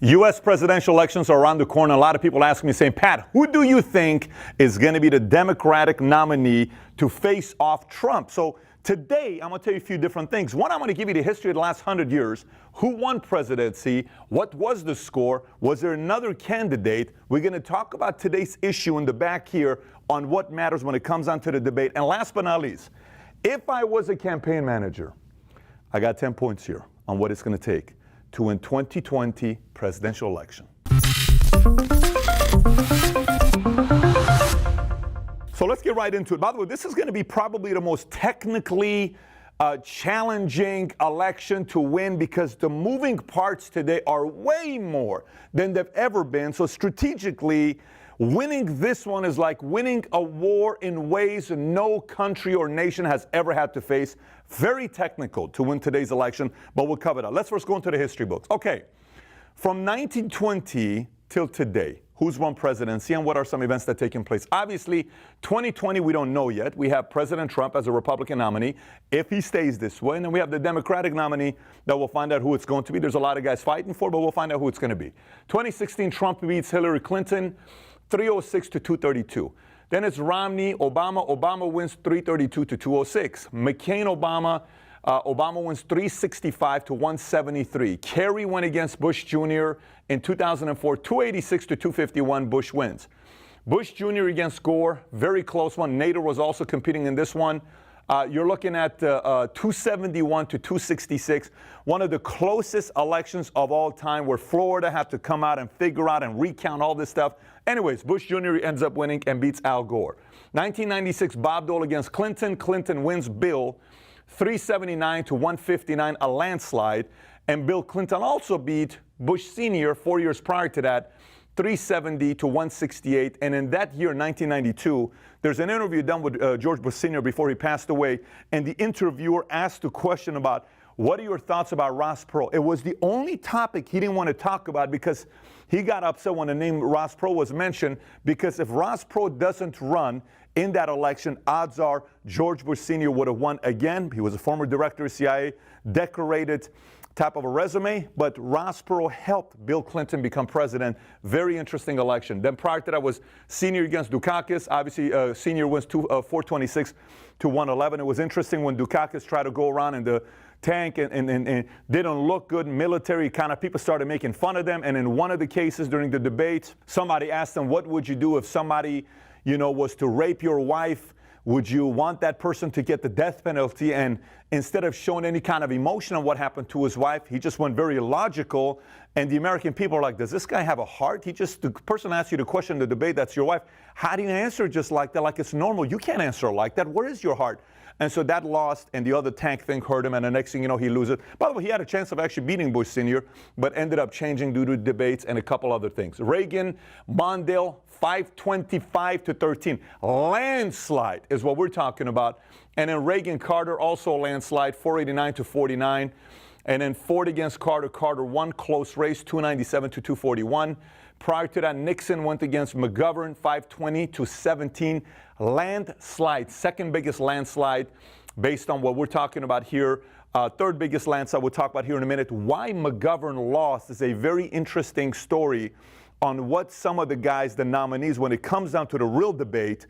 U.S. presidential elections are around the corner. A lot of people ask me, saying, Pat, who do you think is going to be the Democratic nominee to face off Trump? So today, I'm going to tell you a few different things. One, I'm going to give you the history of the last 100 years. Who won presidency? What was the score? Was there another candidate? We're going to talk about today's issue in the back here on what matters when it comes down to the debate. And last but not least, if I was a campaign manager, I got 10 points here on what it's going to take to win 2020 presidential election. So let's get right into it. By the way, this is going to be probably the most technically challenging election to win because the moving parts today are way more than they've ever been. So strategically, winning this one is like winning a war in ways no country or nation has ever had to face. Very technical to win today's election, but we'll cover that. Let's first go into the history books. Okay, from 1920 till today, who's won presidency and what are some events that have taken place? Obviously, 2020, we don't know yet. We have President Trump as a Republican nominee, if he stays this way. And then we have the Democratic nominee that we'll find out who it's going to be. There's a lot of guys fighting for, but we'll find out who it's going to be. 2016, Trump beats Hillary Clinton, 306 to 232. Then it's Romney, Obama. Obama wins 332 to 206. McCain, Obama. Obama wins 365 to 173. Kerry went against Bush Jr. in 2004, 286 to 251. Bush wins. Bush Jr. against Gore, very close one. Nader was also competing in this one. You're looking at 271 to 266, one of the closest elections of all time where Florida had to come out and figure out and recount all this stuff. Anyways, Bush Jr. ends up winning and beats Al Gore. 1996, Bob Dole against Clinton. Clinton wins Bill 379 to 159, a landslide. And Bill Clinton also beat Bush Sr. 4 years prior to that, 370 to 168. And in that year, 1992, there's an interview done with George Bush Sr. before he passed away. And the interviewer asked a question about, what are your thoughts about Ross Perot? It was the only topic he didn't want to talk about because he got upset when the name Ross Perot was mentioned, because if Ross Perot doesn't run in that election, odds are George Bush Sr. would have won again. He was a former director of CIA, decorated type of a resume, but Ross Perot helped Bill Clinton become president. Very interesting election. Then prior to that was Senior against Dukakis. Obviously, Senior wins 426 to 111. It was interesting when Dukakis tried to go around in the tank and didn't look good. Military kind of people started making fun of them. And in one of the cases during the debate, somebody asked them, what would you do if somebody, was to rape your wife? Would you want that person to get the death penalty? And instead of showing any kind of emotion on what happened to his wife, he just went very logical. And the American people are like, does this guy have a heart? The person asks you the question in the debate, that's your wife. How do you answer just like that? Like it's normal. You can't answer like that. Where is your heart? And so that lost, and the other tank thing hurt him, and the next thing you know, he loses. By the way, he had a chance of actually beating Bush Sr., but ended up changing due to debates and a couple other things. Reagan, Mondale, 525 to 13. Landslide is what we're talking about. And then Reagan, Carter, also a landslide, 489 to 49. And then Ford against Carter. Carter won close race, 297 to 241. Prior to that, Nixon went against McGovern, 520 to 17. Landslide, second biggest landslide based on what we're talking about here. Third biggest landslide we'll talk about here in a minute. Why McGovern lost is a very interesting story on what some of the guys, the nominees, when it comes down to the real debate,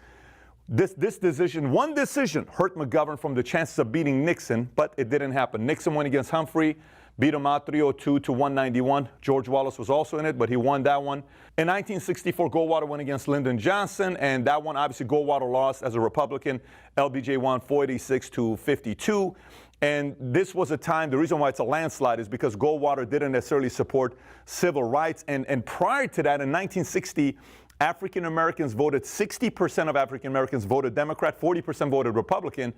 this decision, one decision hurt McGovern from the chances of beating Nixon, but it didn't happen. Nixon went against Humphrey, beat him out 302 to 191. George Wallace was also in it, but he won that one. In 1964, Goldwater went against Lyndon Johnson, and that one, obviously, Goldwater lost as a Republican. LBJ won 486 to 52. And this was a time, the reason why it's a landslide is because Goldwater didn't necessarily support civil rights. And prior to that, in 1960, African Americans voted, 60% of African Americans voted Democrat, 40% voted Republican.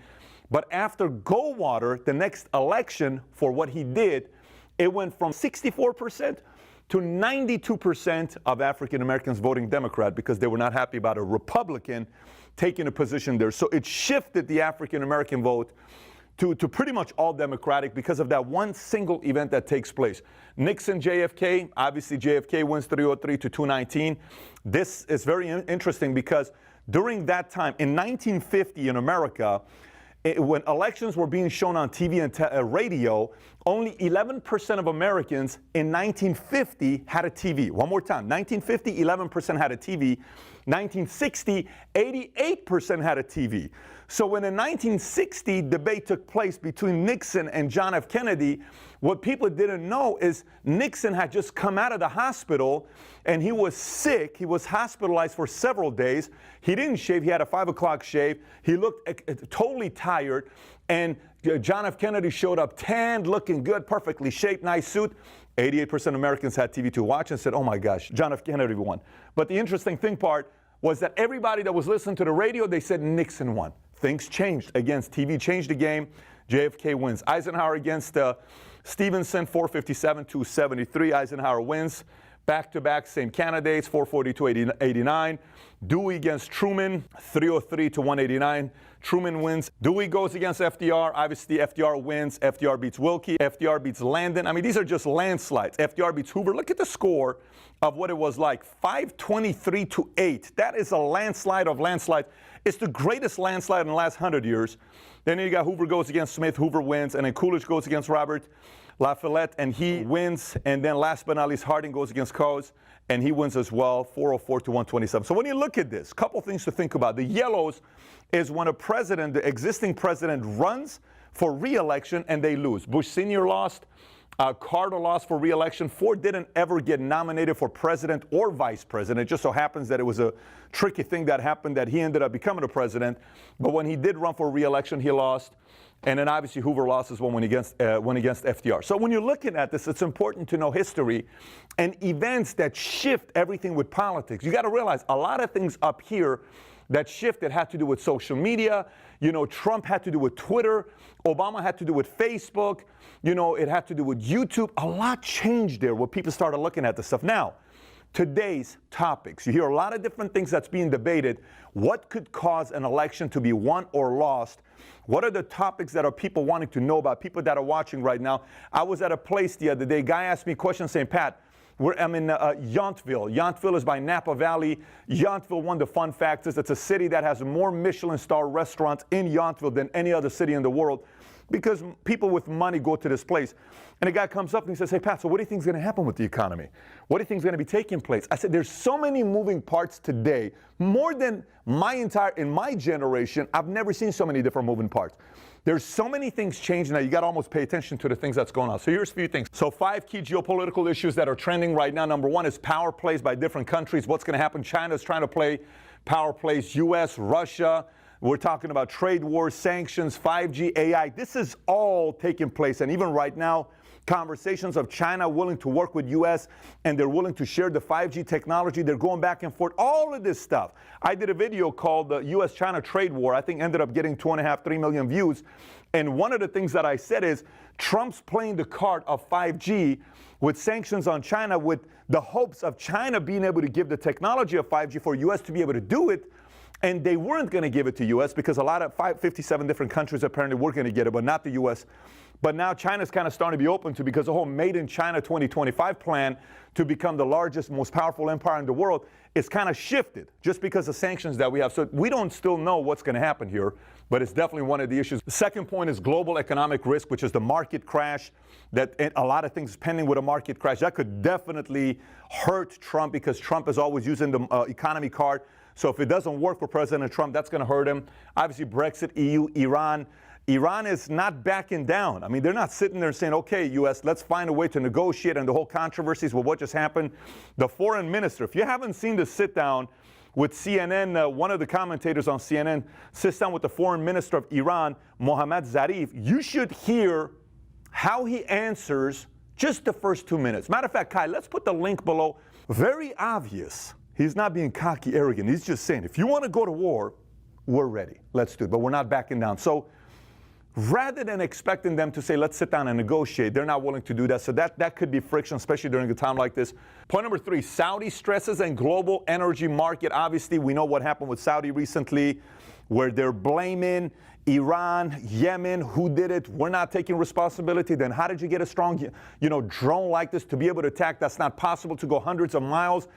But after Goldwater, the next election for what he did, it went from 64% to 92% of African Americans voting Democrat because they were not happy about a Republican taking a position there. So it shifted the African American vote to pretty much all Democratic because of that one single event that takes place. Nixon, JFK, obviously JFK wins 303 to 219. This is very interesting because during that time, in 1950 in America, when elections were being shown on TV and radio, only 11% of Americans in 1950 had a TV. One more time, 1950, 11% had a TV. 1960, 88% had a TV. So when the 1960 debate took place between Nixon and John F. Kennedy, what people didn't know is Nixon had just come out of the hospital and he was sick. He was hospitalized for several days. He didn't shave. He had a 5 o'clock shave. He looked totally tired. And John F. Kennedy showed up tanned, looking good, perfectly shaped, nice suit. 88% of Americans had TV to watch and said, oh my gosh, John F. Kennedy won. But the interesting thing part was that everybody that was listening to the radio, they said Nixon won. Things changed. Again, TV changed the game. JFK wins. Eisenhower against Stevenson, 457-273. Eisenhower wins. Back-to-back, same candidates, 442-89. Dewey against Truman, 303-189. Truman wins. Dewey goes against FDR. Obviously, FDR wins. FDR beats Wilkie. FDR beats Landon. I mean, these are just landslides. FDR beats Hoover. Look at the score of what it was like, 523-8. That is a landslide of landslides. It's the greatest landslide in the last 100 years. Then you got Hoover goes against Smith. Hoover wins. And then Coolidge goes against Robert LaFollette, and he wins. And then last but not least, Harding goes against Coase, and he wins as well, 404-127. So when you look at this, a couple things to think about. The yellows is when a president, the existing president, runs for re-election and they lose. Bush Sr. lost. Carter lost for re-election. Ford didn't ever get nominated for president or vice president. It just so happens that it was a tricky thing that happened that he ended up becoming a president. But when he did run for re-election, he lost. And then obviously Hoover lost as well when against FDR. So when you're looking at this, it's important to know history and events that shift everything with politics. You got to realize a lot of things up here that shifted had to do with social media. You know, Trump had to do with Twitter. Obama had to do with Facebook. You know, it had to do with YouTube. A lot changed there when people started looking at this stuff. Now, today's topics. You hear a lot of different things that's being debated. What could cause an election to be won or lost? What are the topics that are people wanting to know about, people that are watching right now? I was at a place the other day. Guy asked me a question saying, Pat, I'm in Yountville. Yountville is by Napa Valley. Yountville, one of the fun facts is it's a city that has more Michelin star restaurants in Yountville than any other city in the world because people with money go to this place. And a guy comes up and he says, hey, Pat, so what do you think is going to happen with the economy? What do you think is going to be taking place? I said, there's so many moving parts today, more than in my generation, I've never seen so many different moving parts. There's so many things changing now, you got to almost pay attention to the things that's going on. So here's a few things. So 5 key geopolitical issues that are trending right now. Number one is power plays by different countries. What's going to happen? China's trying to play power plays. U.S., Russia. We're talking about trade wars, sanctions, 5G, AI. This is all taking place. And even right now, conversations of China willing to work with U.S. and they're willing to share the 5G technology. They're going back and forth. All of this stuff. I did a video called the U.S.-China Trade War. I think ended up getting 2.5, 3 million views. And one of the things that I said is Trump's playing the card of 5G with sanctions on China with the hopes of China being able to give the technology of 5G for U.S. to be able to do it. And they weren't going to give it to U.S. because a lot of 57 different countries apparently were going to get it, but not the U.S. But now China's kind of starting to be open to because the whole Made in China 2025 plan to become the largest, most powerful empire in the world is kind of shifted just because of sanctions that we have. So we don't still know what's going to happen here, but it's definitely one of the issues. The second point is global economic risk, which is the market crash. That a lot of things pending with a market crash. That could definitely hurt Trump because Trump is always using the economy card. So if it doesn't work for President Trump, that's going to hurt him. Obviously, Brexit, EU, Iran. Iran is not backing down. I mean, they're not sitting there saying, okay, U.S., let's find a way to negotiate, and the whole controversies with what just happened. The foreign minister, if you haven't seen the sit down with CNN, one of the commentators on CNN sits down with the foreign minister of Iran, Mohammad Zarif, you should hear how he answers just the first 2 minutes. Matter of fact, Kai, let's put the link below. Very obvious. He's not being cocky, arrogant. He's just saying, if you want to go to war, we're ready. Let's do it. But we're not backing down. So rather than expecting them to say, let's sit down and negotiate, they're not willing to do that. So that could be friction, especially during a time like this. Point number 3, Saudi stresses and global energy market. Obviously, we know what happened with Saudi recently, where they're blaming Iran, Yemen, who did it? We're not taking responsibility. Then how did you get a strong, drone like this to be able to attack? That's not possible to go hundreds of miles.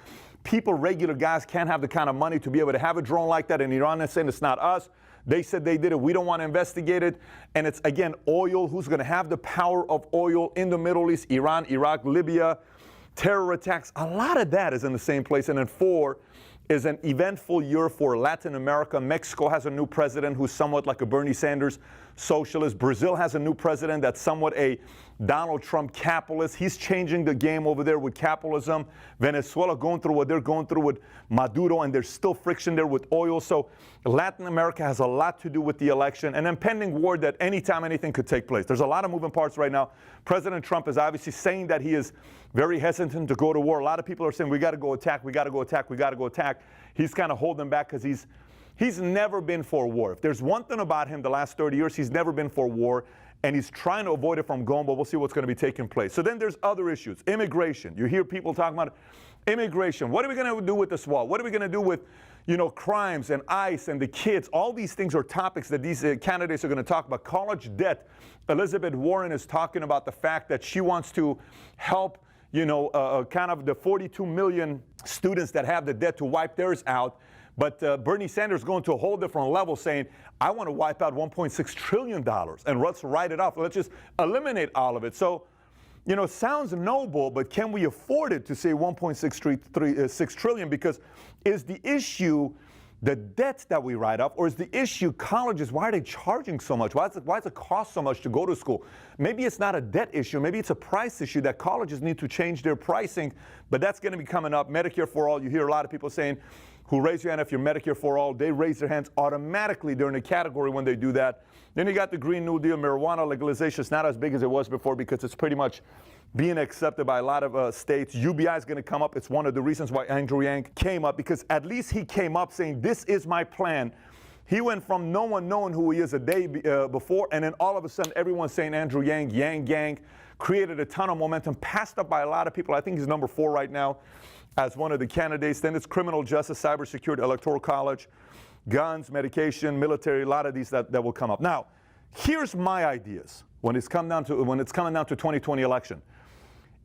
People, regular guys, can't have the kind of money to be able to have a drone like that. And Iran is saying it's not us. They said they did it. We don't want to investigate it. And it's, again, oil. Who's going to have the power of oil in the Middle East? Iran, Iraq, Libya, terror attacks. A lot of that is in the same place. And then 4 is an eventful year for Latin America. Mexico has a new president who's somewhat like a Bernie Sanders socialist. Brazil has a new president that's somewhat a Donald Trump capitalist. He's changing the game over there with capitalism. Venezuela going through what they're going through with Maduro, and there's still friction there with oil. So Latin America has a lot to do with the election. And then pending war that anytime anything could take place. There's a lot of moving parts right now. President Trump is obviously saying that he is very hesitant to go to war. A lot of people are saying we got to go attack, we got to go attack, we got to go attack. He's kind of holding back because he's never been for war. If there's one thing about him the last 30 years, he's never been for war, and he's trying to avoid it from going, but we'll see what's going to be taking place. So then there's other issues. Immigration. You hear people talking about immigration. What are we going to do with this wall? What are we going to do with, crimes and ICE and the kids? All these things are topics that these candidates are going to talk about. College debt. Elizabeth Warren is talking about the fact that she wants to help kind of the 42 million students that have the debt to wipe theirs out. But Bernie Sanders going to a whole different level saying, I want to wipe out $1.6 trillion and let's write it off. Let's just eliminate all of it. So, it sounds noble, but can we afford it to say $1.6 trillion? Because is the issue the debt that we write off, or is the issue colleges? Why are they charging so much? Why does it cost so much to go to school? Maybe it's not a debt issue. Maybe it's a price issue that colleges need to change their pricing, but that's going to be coming up. Medicare for all, you hear a lot of people saying, who raise your hand if you're Medicare for all, they raise their hands automatically. They're in a category when they do that. Then you got the Green New Deal, marijuana legalization. It's not as big as it was before because it's pretty much being accepted by a lot of states. UBI is going to come up. It's one of the reasons why Andrew Yang came up, because at least he came up saying, this is my plan. He went from no one knowing who he is a day before, and then all of a sudden everyone's saying Andrew Yang, Yang Gang, created a ton of momentum, passed up by a lot of people. I think he's number 4 right now as one of the candidates. Then it's criminal justice, cybersecurity, electoral college, guns, medication, military, a lot of these that will come up. Now, here's my ideas when it's coming down to 2020 election.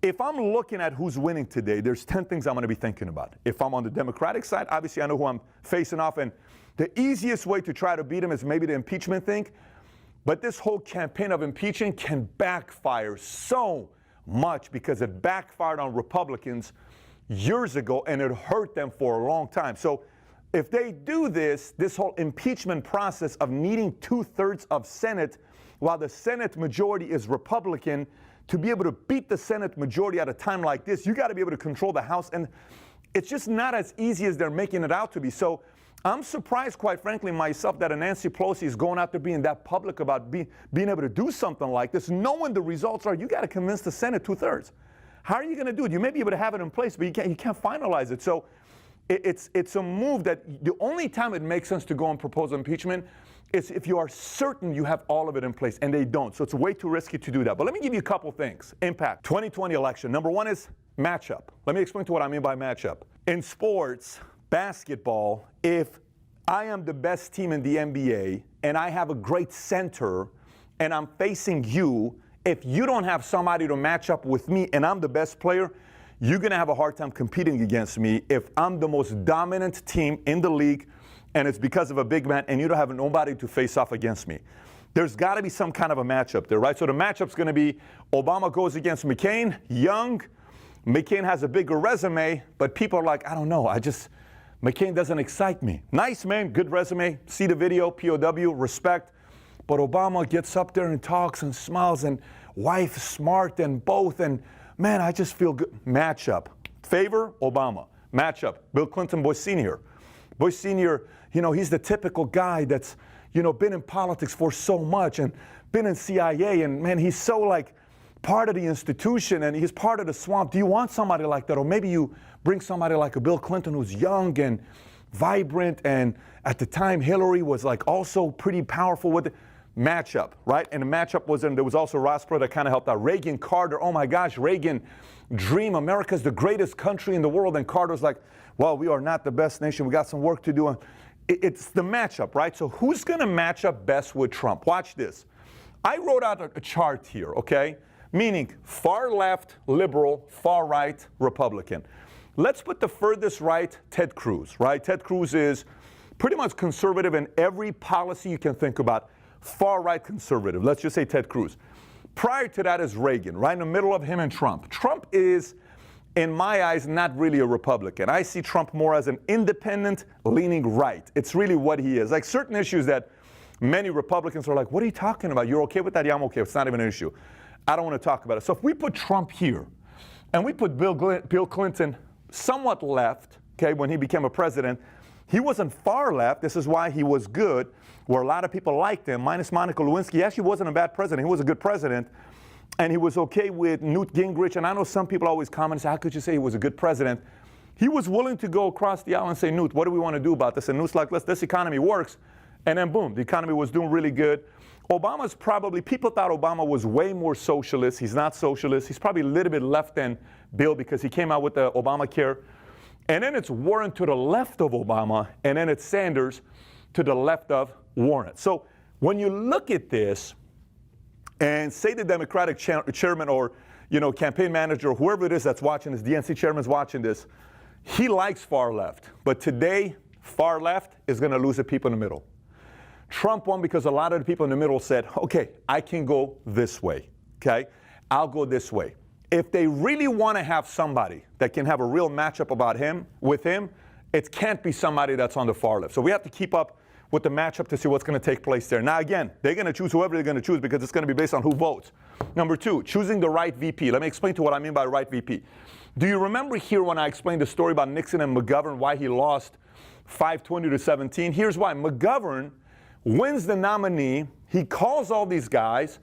If I'm looking at who's winning today, there's 10 things I'm going to be thinking about. If I'm on the Democratic side, obviously I know who I'm facing off, and the easiest way to try to beat him is maybe the impeachment thing. But this whole campaign of impeaching can backfire so much because it backfired on Republicans years ago, and it hurt them for a long time. So if they do this whole impeachment process of needing 2/3 of Senate, while the Senate majority is Republican, to be able to beat the Senate majority at a time like this, you got to be able to control the House. And it's just not as easy as they're making it out to be. So I'm surprised, quite frankly, myself, that Nancy Pelosi is going out there being that public about being able to do something like this, knowing the results are you got to convince the Senate 2/3. How are you going to do it? You may be able to have it in place, but you can't finalize it. So it's a move that the only time it makes sense to go and propose impeachment is if you are certain you have all of it in place, and they don't. So it's way too risky to do that. But let me give you a couple things. Impact. 2020 election. Number 1 is matchup. Let me explain to what I mean by matchup. In sports, basketball, if I am the best team in the NBA and I have a great center and I'm facing you, if you don't have somebody to match up with me and I'm the best player, you're going to have a hard time competing against me if I'm the most dominant team in the league and it's because of a big man and you don't have nobody to face off against me. There's got to be some kind of a matchup there, right? So the matchup's going to be Obama goes against McCain, young. McCain has a bigger resume, but people are like, I don't know, McCain doesn't excite me. Nice man, good resume, see the video, POW, respect. But Obama gets up there and talks and smiles, and wife smart and both, and man, I just feel good. Matchup. Favor, Obama. Matchup, Bill Clinton, Bush Sr. Bush Sr., he's the typical guy that's, been in politics for so much and been in CIA, and man, he's so like part of the institution and he's part of the swamp. Do you want somebody like that? Or maybe you bring somebody like a Bill Clinton who's young and vibrant, and at the time Hillary was like also pretty powerful with it. Matchup, right? And the matchup was, and there was also Ross Perot that kind of helped out. Reagan, Carter, oh my gosh, Reagan, dream, America's the greatest country in the world. And Carter's like, well, we are not the best nation. We got some work to do. And it's the matchup, right? So who's going to match up best with Trump? Watch this. I wrote out a chart here, okay? Meaning far left, liberal, far right, Republican. Let's put the furthest right, Ted Cruz, right? Ted Cruz is pretty much conservative in every policy you can think about, far-right conservative. Let's just say Ted Cruz. Prior to that is Reagan, right in the middle of him and Trump. Trump is, in my eyes, not really a Republican. I see Trump more as an independent, leaning right. It's really what he is. Like certain issues that many Republicans are like, what are you talking about? You're okay with that? Yeah, I'm okay. It's not even an issue. I don't want to talk about it. So if we put Trump here, and we put Bill Clinton somewhat left, okay, when he became a president, he wasn't far left. This is why he was good, where a lot of people liked him, minus Monica Lewinsky. He actually wasn't a bad president. He was a good president. And he was okay with Newt Gingrich. And I know some people always comment and say, how could you say he was a good president? He was willing to go across the aisle and say, Newt, what do we want to do about this? And Newt's like, this economy works. And then boom, the economy was doing really good. Obama's probably, people thought Obama was way more socialist. He's not socialist. He's probably a little bit left than Bill because he came out with the Obamacare. And then it's Warren to the left of Obama, and then it's Sanders to the left of Warren. So when you look at this, and say the Democratic chairman or campaign manager or whoever it is that's watching this, DNC chairman's watching this, he likes far left. But today, far left is going to lose the people in the middle. Trump won because a lot of the people in the middle said, okay, I can go this way, okay? I'll go this way. If they really want to have somebody that can have a real matchup with him, it can't be somebody that's on the far left. So we have to keep up with the matchup to see what's going to take place there. Now, again, they're going to choose whoever they're going to choose because it's going to be based on who votes. Number two, choosing the right VP. Let me explain to what I mean by right VP. Do you remember here when I explained the story about Nixon and McGovern, why he lost 520 to 17? Here's why. McGovern wins the nominee. He calls all these guys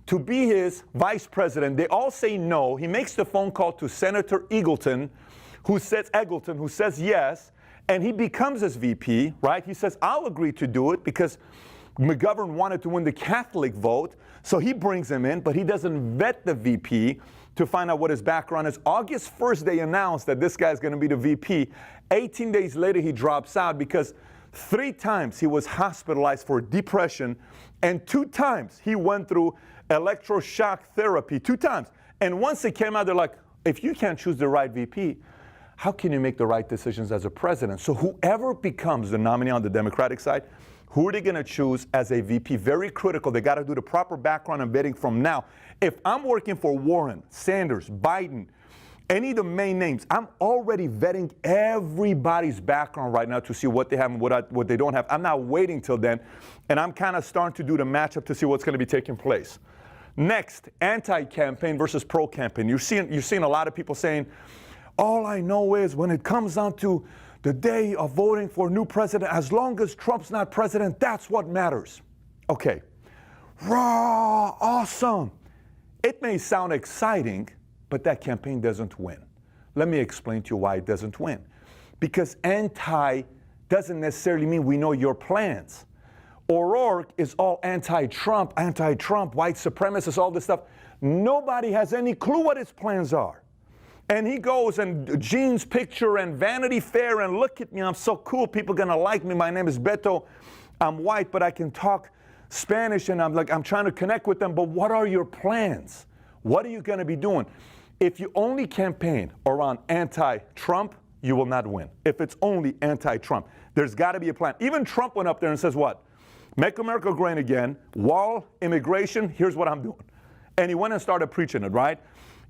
to be his vice president. They all say no. He makes the phone call to Senator Eggleton, who says yes. And he becomes his VP, right? He says, I'll agree to do it because McGovern wanted to win the Catholic vote. So he brings him in, but he doesn't vet the VP to find out what his background is. August 1st, they announced that this guy's going to be the VP. 18 days later, he drops out because 3 times he was hospitalized for depression, and 2 times he went through electroshock therapy, 2 times. And once it came out, they're like, if you can't choose the right VP, how can you make the right decisions as a president? So whoever becomes the nominee on the Democratic side, who are they going to choose as a VP? Very critical. They got to do the proper background and vetting from now. If I'm working for Warren, Sanders, Biden, any of the main names, I'm already vetting everybody's background right now to see what they have and what they don't have. I'm not waiting till then, and I'm kind of starting to do the matchup to see what's going to be taking place. Next, anti-campaign versus pro-campaign. You're seeing a lot of people saying, all I know is when it comes down to the day of voting for a new president, as long as Trump's not president, that's what matters. Okay. Raw, awesome. It may sound exciting, but that campaign doesn't win. Let me explain to you why it doesn't win. Because anti doesn't necessarily mean we know your plans. O'Rourke is all anti-Trump, white supremacist, all this stuff. Nobody has any clue what his plans are. And he goes and Gene's picture and Vanity Fair and look at me, I'm so cool, people gonna like me, my name is Beto, I'm white, but I can talk Spanish and I'm trying to connect with them, but what are your plans? What are you gonna be doing? If you only campaign around anti-Trump, you will not win. If it's only anti-Trump, there's gotta be a plan. Even Trump went up there and says what? Make America great again, wall, immigration, here's what I'm doing. And he went and started preaching it, right?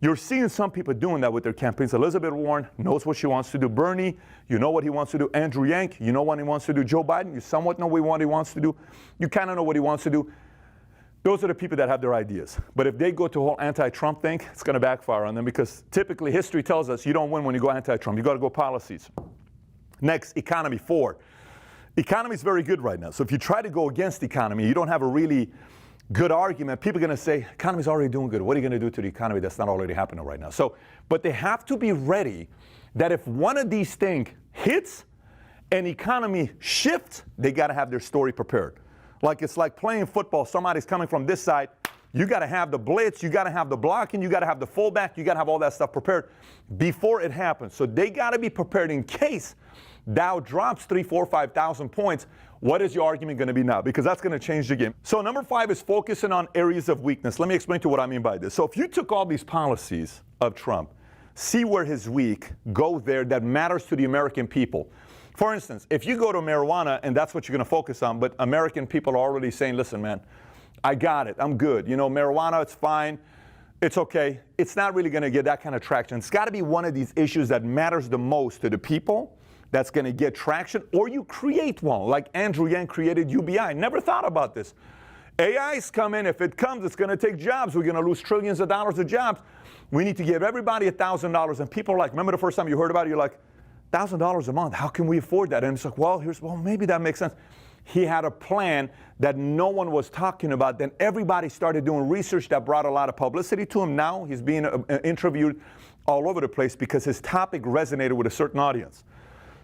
You're seeing some people doing that with their campaigns. Elizabeth Warren knows what she wants to do. Bernie, you know what he wants to do. Andrew Yang, you know what he wants to do. Joe Biden, you somewhat know what he wants to do. You kind of know what he wants to do. Those are the people that have their ideas. But if they go to a whole anti-Trump thing, it's going to backfire on them because typically history tells us you don't win when you go anti-Trump. You got to go policies. Next, economy 4. Economy is very good right now. So if you try to go against the economy, you don't have a really good argument. People are going to say, economy's already doing good. What are you going to do to the economy that's not already happening right now? So, but they have to be ready that if one of these things hits, an economy shifts, they got to have their story prepared. Like it's like playing football. Somebody's coming from this side. You got to have the blitz. You got to have the blocking. You got to have the fullback. You got to have all that stuff prepared before it happens. So they got to be prepared in case Dow drops 3,000, 4,000, 5,000 points. What is your argument going to be now? Because that's going to change the game. So number 5 is focusing on areas of weakness. Let me explain to you what I mean by this. So if you took all these policies of Trump, see where he's weak, go there, that matters to the American people. For instance, if you go to marijuana and that's what you're going to focus on, but American people are already saying, listen, man, I got it. I'm good. You know, marijuana, it's fine. It's okay. It's not really going to get that kind of traction. It's got to be one of these issues that matters the most to the people that's going to get traction, or you create one, like Andrew Yang created UBI. Never thought about this. AI's coming. If it comes, it's going to take jobs. We're going to lose trillions of dollars of jobs. We need to give everybody $1,000. And people are like, remember the first time you heard about it, you're like, $1,000 a month, how can we afford that? And it's like, well, maybe that makes sense. He had a plan that no one was talking about. Then everybody started doing research that brought a lot of publicity to him. Now he's being interviewed all over the place because his topic resonated with a certain audience.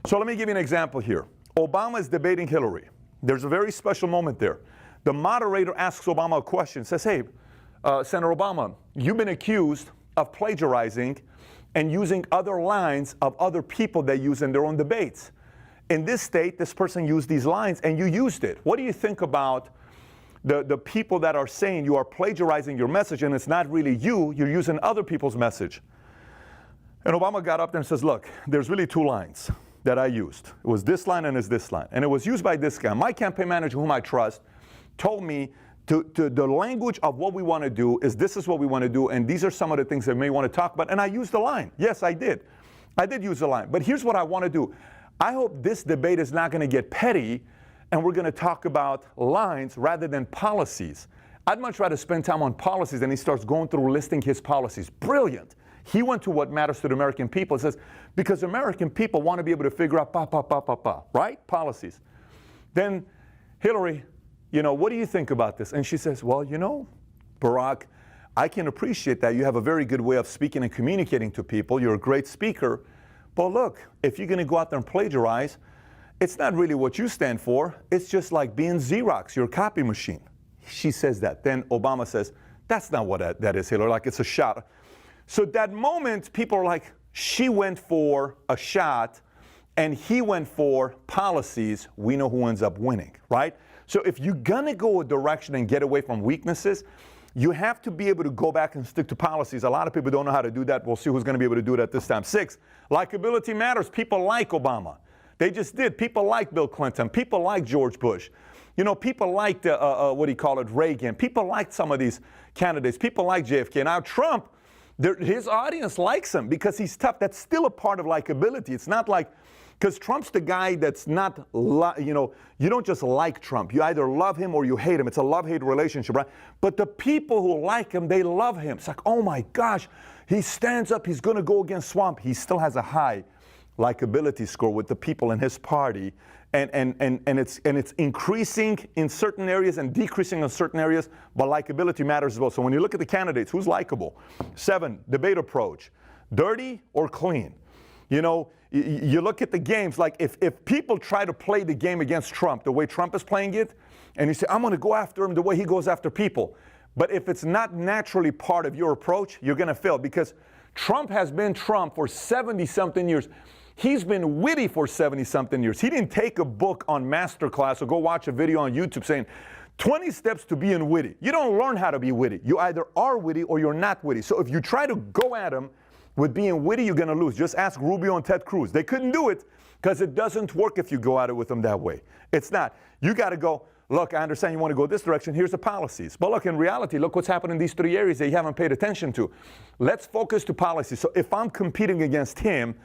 So let me give you an example here. Obama is debating Hillary. There's a very special moment there. The moderator asks Obama a question, says, hey, Senator Obama, you've been accused of plagiarizing and using other lines of other people they use in their own debates. In this state, this person used these lines and you used it. What do you think about the people that are saying you are plagiarizing your message and it's not really you, you're using other people's message? And Obama got up there and says, look, there's really two lines that I used. It was this line and it's this line. And it was used by this guy. My campaign manager, whom I trust, told me the language of what we want to do is this is what we want to do, and these are some of the things that we may want to talk about. And I used the line. Yes, I did. I did use the line. But here's what I want to do. I hope this debate is not going to get petty, and we're going to talk about lines rather than policies. I'd much rather spend time on policies, and he starts going through listing his policies. Brilliant. He went to what matters to the American people. He says, because American people want to be able to figure out right? Policies. Then Hillary, you know, what do you think about this? And she says, well, you know, Barack, I can appreciate that. You have a very good way of speaking and communicating to people. You're a great speaker. But look, if you're going to go out there and plagiarize, it's not really what you stand for. It's just like being Xerox, your copy machine. She says that. Then Obama says, that's not what that is, Hillary. Like, it's a shot. So that moment, people are like, she went for a shot and he went for policies. We know who ends up winning, right? So if you're going to go a direction and get away from weaknesses, you have to be able to go back and stick to policies. A lot of people don't know how to do that. We'll see who's going to be able to do it at this time. 6, likability matters. People like Obama. They just did. People like Bill Clinton. People like George Bush. You know, people liked, Reagan. People liked some of these candidates. People like JFK. Now, Trump, his audience likes him because he's tough. That's still a part of likability. It's not like, because Trump's the guy that's not, you don't just like Trump. You either love him or you hate him. It's a love-hate relationship, right? But the people who like him, they love him. It's like, oh my gosh, he stands up. He's going to go against Swamp. He still has a high likability score with the people in his party. And it's increasing in certain areas and decreasing in certain areas, but likability matters as well. So when you look at the candidates, who's likable? 7, debate approach. Dirty or clean? You know, you look at the games, like if people try to play the game against Trump, the way Trump is playing it, and you say, I'm going to go after him the way he goes after people. But if it's not naturally part of your approach, you're going to fail because Trump has been Trump for 70-something years. He's been witty for 70-something years. He didn't take a book on masterclass or go watch a video on YouTube saying, 20 steps to being witty. You don't learn how to be witty. You either are witty or you're not witty. So if you try to go at him with being witty, you're going to lose. Just ask Rubio and Ted Cruz. They couldn't do it because it doesn't work if you go at it with them that way. It's not. You got to go, look, I understand you want to go this direction. Here's the policies. But look, in reality, look what's happened in these 3 areas that you haven't paid attention to. Let's focus to policy. So if I'm competing against him,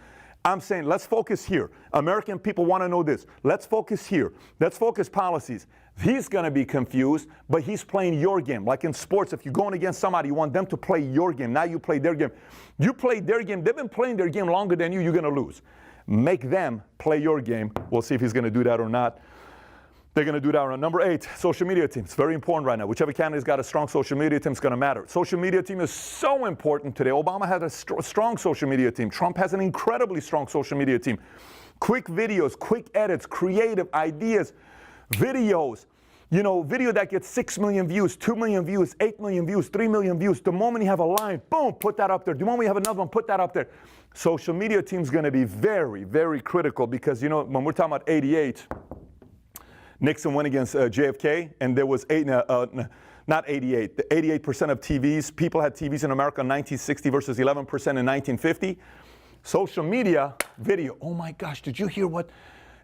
I'm saying, let's focus here. American people want to know this. Let's focus here. Let's focus policies. He's going to be confused, but he's playing your game. Like in sports, if you're going against somebody, you want them to play your game. Now you play their game. You play their game. They've been playing their game longer than you. You're going to lose. Make them play your game. We'll see if he's going to do that or not. They're going to do that or not. Number 8, social media team. It's very important right now. Whichever candidate's got a strong social media team is going to matter. Social media team is so important today. Obama had a strong social media team. Trump has an incredibly strong social media team. Quick videos, quick edits, creative ideas, videos. You know, video that gets 6 million views, 2 million views, 8 million views, 3 million views. The moment you have a line, boom, put that up there. The moment you have another one, put that up there. Social media team's going to be very, very critical because, you know, when we're talking about 88, Nixon went against JFK, and there was not 88. The 88% of TVs, people had TVs in America in 1960 versus 11% in 1950. Social media, video. Oh my gosh, did you hear what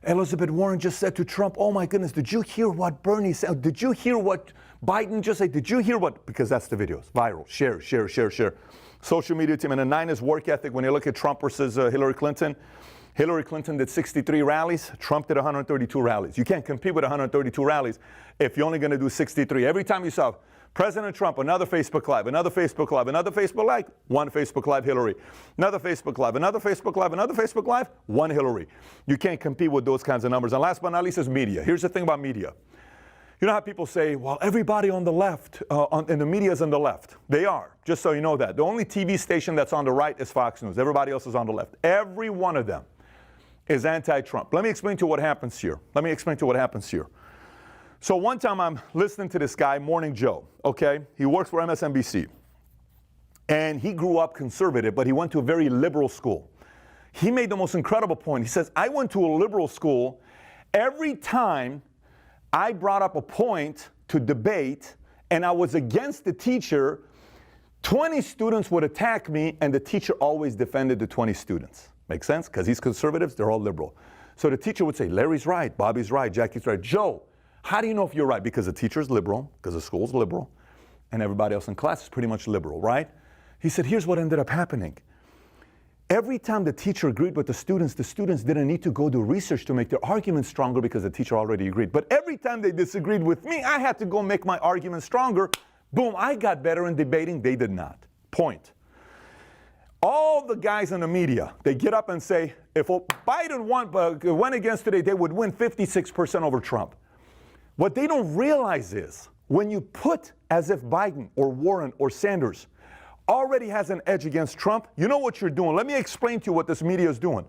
Elizabeth Warren just said to Trump, oh my goodness, did you hear what Bernie said? Did you hear what Biden just said? Did you hear what? Because that's the videos. Viral. Share, share, share, share. Social media team. And the 9 is work ethic. When you look at Trump versus Hillary Clinton, Hillary Clinton did 63 rallies. Trump did 132 rallies. You can't compete with 132 rallies if you're only going to do 63. Every time you saw President Trump, another Facebook Live, another Facebook Live, another Facebook Live, one Facebook Live, Hillary. Another Facebook Live, another Facebook Live, another Facebook Live, one Hillary. You can't compete with those kinds of numbers. And last but not least is media. Here's the thing about media. You know how people say, well, everybody on the left, and the media is on the left. They are, just so you know that. The only TV station that's on the right is Fox News. Everybody else is on the left. Every one of them is anti-Trump. Let me explain to you what happens here. So one time I'm listening to this guy, Morning Joe, okay? He works for MSNBC. And he grew up conservative, but he went to a very liberal school. He made the most incredible point. He says, I went to a liberal school. Every time I brought up a point to debate and I was against the teacher, 20 students would attack me and the teacher always defended the 20 students. Make sense? Because he's conservatives, they're all liberal. So the teacher would say, Larry's right, Bobby's right, Jackie's right. Joe, how do you know if you're right? Because the teacher's liberal, because the school's liberal, and everybody else in class is pretty much liberal, right? He said, here's what ended up happening. Every time the teacher agreed with the students didn't need to go do research to make their argument stronger because the teacher already agreed. But every time they disagreed with me, I had to go make my argument stronger. Boom, I got better in debating. They did not. Point. All the guys in the media, they get up and say, if Biden went against today, they would win 56% over Trump. What they don't realize is when you put as if Biden or Warren or Sanders already has an edge against Trump, you know what you're doing. Let me explain to you what this media is doing.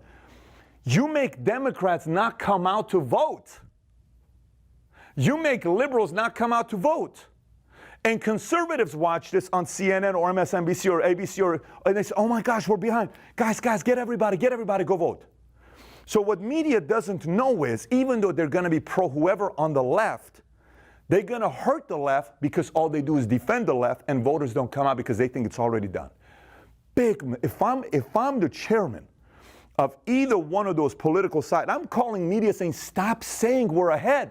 You make Democrats not come out to vote. You make liberals not come out to vote. And conservatives watch this on CNN or MSNBC or ABC, and they say, oh my gosh, we're behind. Guys, get everybody, go vote. So what media doesn't know is, even though they're going to be pro whoever on the left, they're going to hurt the left because all they do is defend the left, and voters don't come out because they think it's already done. If I'm the chairman of either one of those political sides, I'm calling media saying, stop saying we're ahead.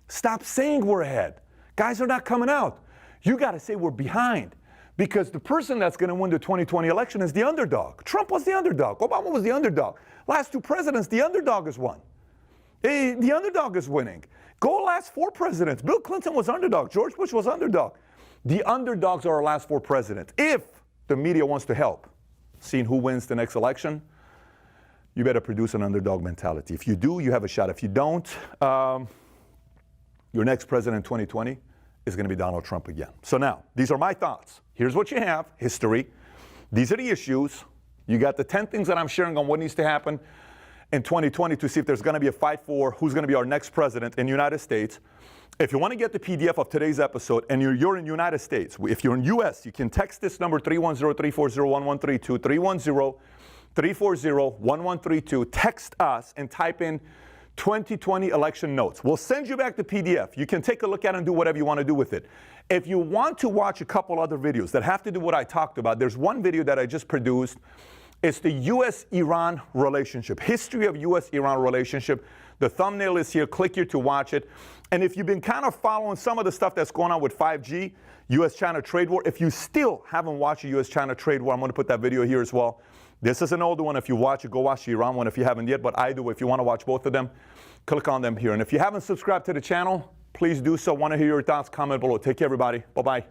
Stop saying we're ahead. Guys are not coming out. You got to say we're behind, because the person that's going to win the 2020 election is the underdog. Trump was the underdog. Obama was the underdog. Last 2 presidents, the underdog has won. The underdog is winning. Go last 4 presidents. Bill Clinton was underdog. George Bush was underdog. The underdogs are our last 4 presidents. If the media wants to help seeing who wins the next election, you better produce an underdog mentality. If you do, you have a shot. If you don't, your next president in 2020 is going to be Donald Trump again. So now, these are my thoughts. Here's what you have, history. These are the issues. You got the 10 things that I'm sharing on what needs to happen in 2020 to see if there's going to be a fight for who's going to be our next president in the United States. If you want to get the PDF of today's episode and you're in the United States, if you're in U.S., you can text this number 310-340-1132, 310-340-1132. Text us and type in 2020 election notes. We'll send you back the PDF. You can take a look at it and do whatever you want to do with it. If you want to watch a couple other videos that have to do what I talked about, there's one video that I just produced. It's the U.S.-Iran relationship, history of U.S.-Iran relationship. The thumbnail is here. Click here to watch it. And if you've been kind of following some of the stuff that's going on with 5G, U.S.-China trade war, if you still haven't watched the U.S.-China trade war, I'm going to put that video here as well. This is an older one. If you watch it, go watch the Iran one if you haven't yet. But either way, if you want to watch both of them, click on them here. And if you haven't subscribed to the channel, please do so. Want to hear your thoughts? Comment below. Take care, everybody. Bye-bye.